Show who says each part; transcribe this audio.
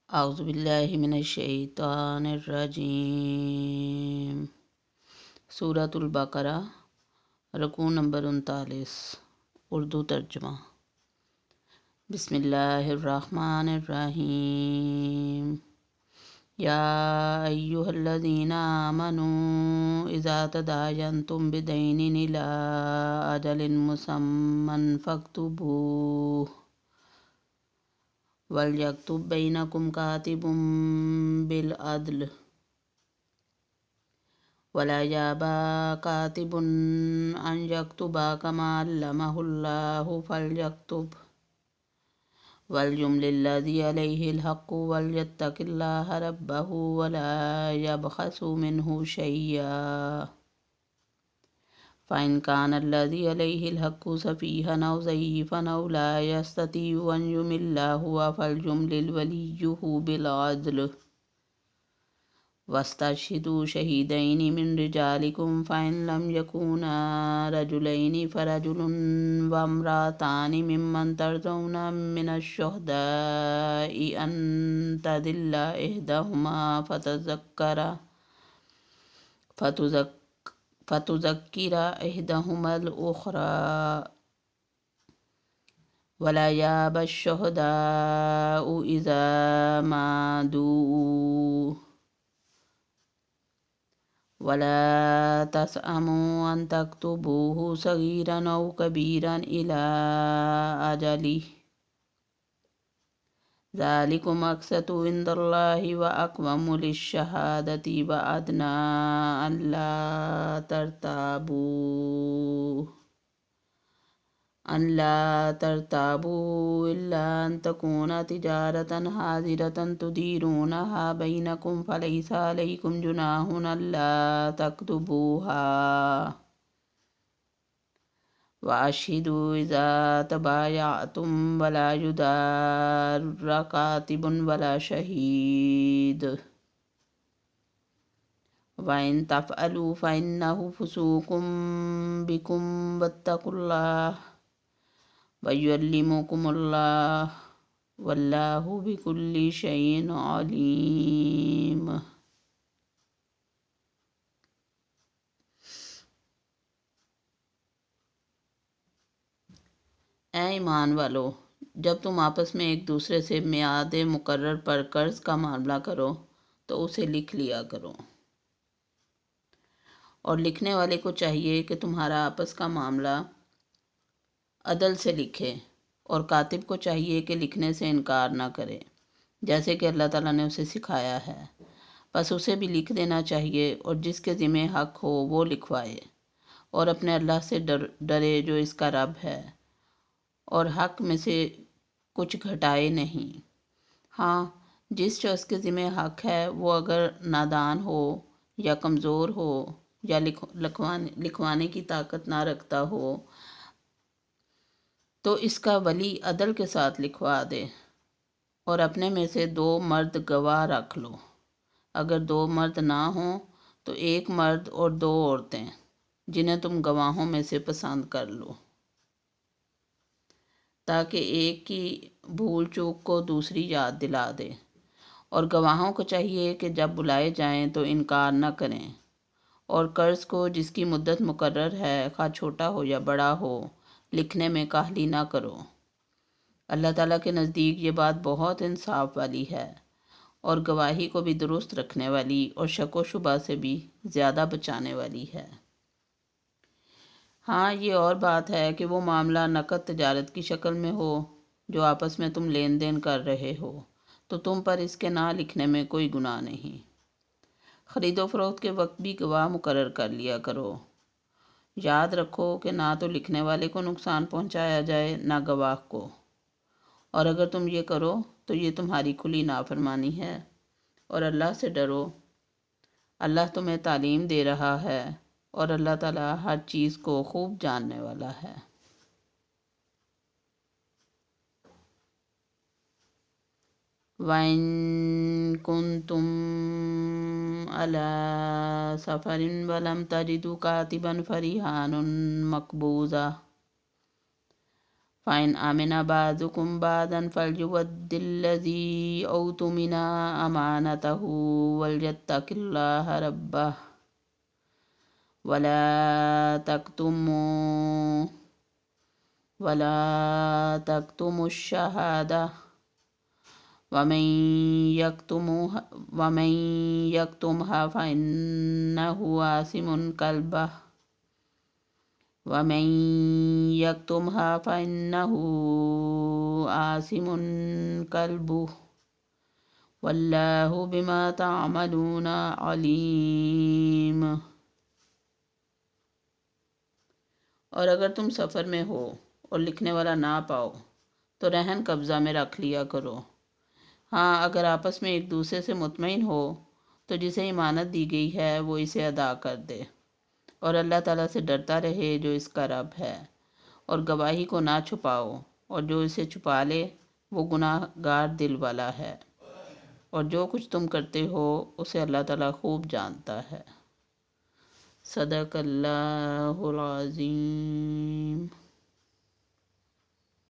Speaker 1: اعوذ باللہ من الشیطان الرجیم۔ سورۃ البقرہ، رکوع نمبر 39، اردو ترجمہ۔ بسم اللہ الرحمن الرحیم۔ یا ایھا الذین آمنوا اذا تداینتم بدین الی اجل مسمى فاکتبوہ وَلْيَكْتُبْ بَيْنَكُمْ كَاتِبٌ بِالْعَدْلِ وَلَا يَأْبَى كَاتِبٌ أَنْ يَكْتُبَ كَمَا عَلَّمَهُ اللَّهُ فَلْيَكْتُبْ وَلْيُمْلِلْ الَّذِي عَلَيْهِ الْحَقُّ وَلْيَتَّقِ اللَّهَ رَبَّهُ وَلَا يَبْخَسْ مِنْهُ شَيْئًا فَإِنْ كَانَ الَّذِي عَلَيْهِ الْحَقُّ سَفِيهًا أَوْ ضَعِيفًا أَوْ لَا يَسْتَطِيعُ أَنْ يُمِلَّ هُوَ فَلْيُمْلِلْ وَلِيُّهُ بِالْعَدْلِ وَاسْتَشْهِدُوا شَهِيدَيْنِ مِنْ رِجَالِكُمْ فَإِنْ لَمْ يَكُونَا رَجُلَيْنِ فَرَجُلٌ وَامْرَأَتَانِ مِمَّنْ تَرْضَوْنَ مِنَ الشُّهَدَاءِ أَنْ تَضِلَّ إِحْدَاهُمَا فتذكر إحداهما الأخرى ولا يأبى الشهداء إذا ما دعوا ولا تسأموا أن تكتبوه صغيرا أو كبيرا إلى أجله ذلكم أقسط عند الله وأقوم للشهادة وأدنى أن لا ترتابوا إلا أن تكون تجارة حاضرة تديرونها بينكم فليس عليكم جناح ألا تكتبوها وأشهدوا إذا تبايعتم ولا يضار كاتب ولا شهيد وإن تفعلوا فإنه فسوق بكم واتقوا الله ويعلمكم الله والله بكل شيء عليم۔ اے ایمان والو، جب تم آپس میں ایک دوسرے سے میعاد مقرر پر قرض کا معاملہ کرو تو اسے لکھ لیا کرو، اور لکھنے والے کو چاہیے کہ تمہارا آپس کا معاملہ عدل سے لکھے، اور کاتب کو چاہیے کہ لکھنے سے انکار نہ کرے، جیسے کہ اللہ تعالیٰ نے اسے سکھایا ہے۔ بس اسے بھی لکھ دینا چاہیے، اور جس کے ذمہ حق ہو وہ لکھوائے، اور اپنے اللہ سے ڈرے جو اس کا رب ہے، اور حق میں سے کچھ گھٹائے نہیں۔ ہاں، جس شخص کے ذمہ حق ہے وہ اگر نادان ہو یا کمزور ہو یا لکھوانے کی طاقت نہ رکھتا ہو تو اس کا ولی عدل کے ساتھ لکھوا دے، اور اپنے میں سے 2 مرد گواہ رکھ لو۔ اگر 2 مرد نہ ہوں تو 1 مرد اور 2 عورتیں جنہیں تم گواہوں میں سے پسند کر لو، تاکہ ایک کی بھول چوک کو دوسری یاد دلا دے۔ اور گواہوں کو چاہیے کہ جب بلائے جائیں تو انکار نہ کریں، اور قرض کو جس کی مدت مقرر ہے، خواہ چھوٹا ہو یا بڑا ہو، لکھنے میں کاہلی نہ کرو۔ اللہ تعالیٰ کے نزدیک یہ بات بہت انصاف والی ہے، اور گواہی کو بھی درست رکھنے والی اور شک و شبہ سے بھی زیادہ بچانے والی ہے۔ ہاں، یہ اور بات ہے کہ وہ معاملہ نقد تجارت کی شکل میں ہو جو آپس میں تم لین دین کر رہے ہو تو تم پر اس کے نہ لکھنے میں کوئی گناہ نہیں۔ خرید و فروخت کے وقت بھی گواہ مقرر کر لیا کرو۔ یاد رکھو کہ نہ تو لکھنے والے کو نقصان پہنچایا جائے نہ گواہ کو، اور اگر تم یہ کرو تو یہ تمہاری کھلی نافرمانی ہے، اور اللہ سے ڈرو۔ اللہ تمہیں تعلیم دے رہا ہے، اور اللہ تعالیٰ ہر چیز کو خوب جاننے والا ہے۔ وَإِن كُنتُمْ عَلَىٰ سَفَرٍ وَلَمْ تَجِدُوا كَاتِبًا فَرِهَانٌ مَّقْبُوضَةٌ فَإِنْ آمَنَ بَعْضُكُمْ بَعْضًا فَلْيُؤَدِّ الَّذِي اؤْتُمِنَ أَمَانَتَهُ وَلْيَتَّقِ اللَّهَ رَبَّهُ وَلَا تَكْتُمُوا الشَّهَادَةَ وَمَنْ يَكْتُمْهَا فَإِنَّهُ آثِمٌ قلبه واللہ بما تعملون علیم۔ اور اگر تم سفر میں ہو اور لکھنے والا نہ پاؤ تو رہن قبضہ میں رکھ لیا کرو۔ ہاں، اگر آپس میں ایک دوسرے سے مطمئن ہو تو جسے امانت دی گئی ہے وہ اسے ادا کر دے، اور اللہ تعالیٰ سے ڈرتا رہے جو اس کا رب ہے، اور گواہی کو نہ چھپاؤ، اور جو اسے چھپا لے وہ گناہ گار دل والا ہے، اور جو کچھ تم کرتے ہو اسے اللہ تعالیٰ خوب جانتا ہے۔ صدق اللہ العظیم۔